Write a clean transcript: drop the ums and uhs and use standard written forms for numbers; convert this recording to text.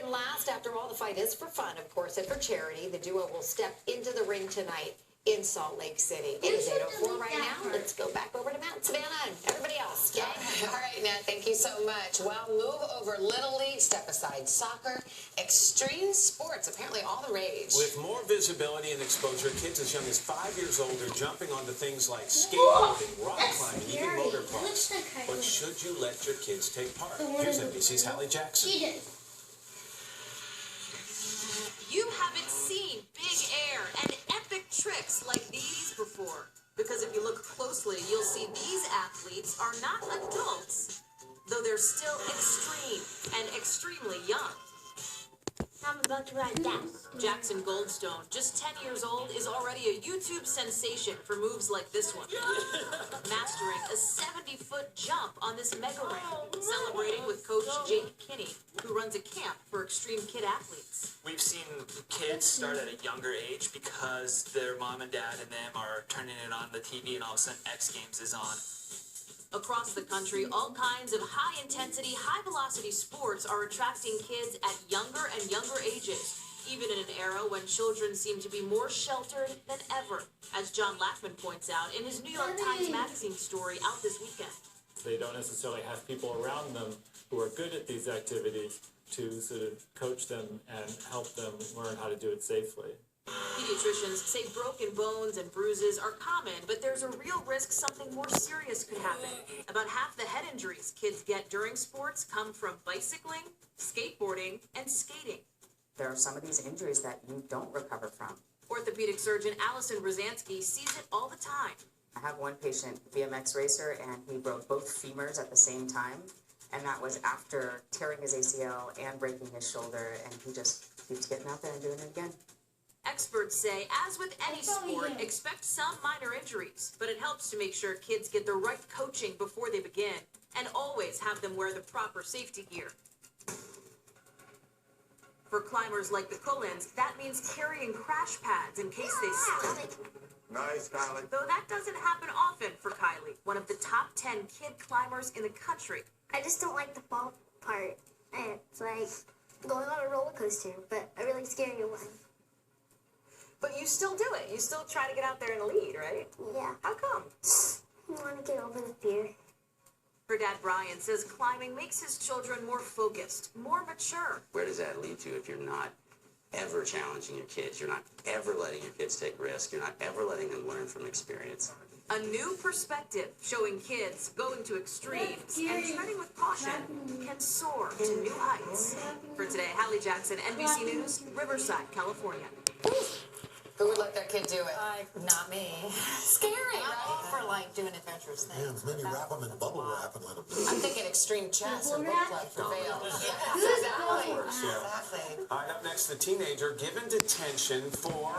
second last. After all, the fight is for fun, of course, and for charity. The duo will step into the ring tonight in Salt Lake City. It is 8:04 right now. Let's go back over to Matt, Savannah, and everybody else. Gang. All right, Nat, thank you so much. Well, move over Little League, step aside soccer, extreme sports, apparently all the rage. With more visibility and exposure, kids as young as 5 years old are jumping onto things like skateboarding, rock climbing, even motocross. But should you let your kids take part? Here's NBC's Hallie Jackson. You haven't seen big air and epic tricks like these before. Because if you look closely, you'll see these athletes are not adults, though they're still extreme and extremely young. I'm about to ride that. Jackson Goldstone, just 10 years old, is already a YouTube sensation for moves like this one. Mastering a 70-foot jump on this mega ramp, celebrating with coach Jake Kinney, who runs a camp for extreme kid athletes. We've seen kids start at a younger age because their mom and dad and them are turning it on the TV and all of a sudden X Games is on. Across the country, all kinds of high-intensity, high-velocity sports are attracting kids at younger and younger ages, even in an era when children seem to be more sheltered than ever, as John Lackman points out in his New York Times Magazine story out this weekend. They don't necessarily have people around them who are good at these activities to sort of coach them and help them learn how to do it safely. Pediatricians say broken bones and bruises are common, but there's a real risk something more serious could happen. About half the head injuries kids get during sports come from bicycling, skateboarding, and skating. There are some of these injuries that you don't recover from. Orthopedic surgeon Allison Brzezinski sees it all the time. I have one patient, BMX racer, and he broke both femurs at the same time, and that was after tearing his ACL and breaking his shoulder, and he just keeps getting out there and doing it again. Experts say, as with any sport, expect some minor injuries, but it helps to make sure kids get the right coaching before they begin, and always have them wear the proper safety gear. For climbers like the Cullens, that means carrying crash pads in case they slip. Nice, Kylie. Though that doesn't happen often for Kylie, one of the top 10 kid climbers in the country. I just don't like the fall part. It's like going on a roller coaster, but a really scary one. But you still do it. You still try to get out there and lead, right? Yeah. How come? I want to get over the fear. Her dad, Brian, says climbing makes his children more focused, more mature. Where does that lead to if you're not ever challenging your kids? You're not ever letting your kids take risks. You're not ever letting them learn from experience. A new perspective showing kids going to extremes and treading with caution can soar to new heights. For today, Hallie Jackson, NBC News, Riverside, California. Who would let their kid do it? Not me. Scary, I'm all right? for, like, doing adventurous things. Maybe wrap them in bubble wrap and let them do I'm thinking extreme chess or book club for Vail. All right, up next, the teenager given detention for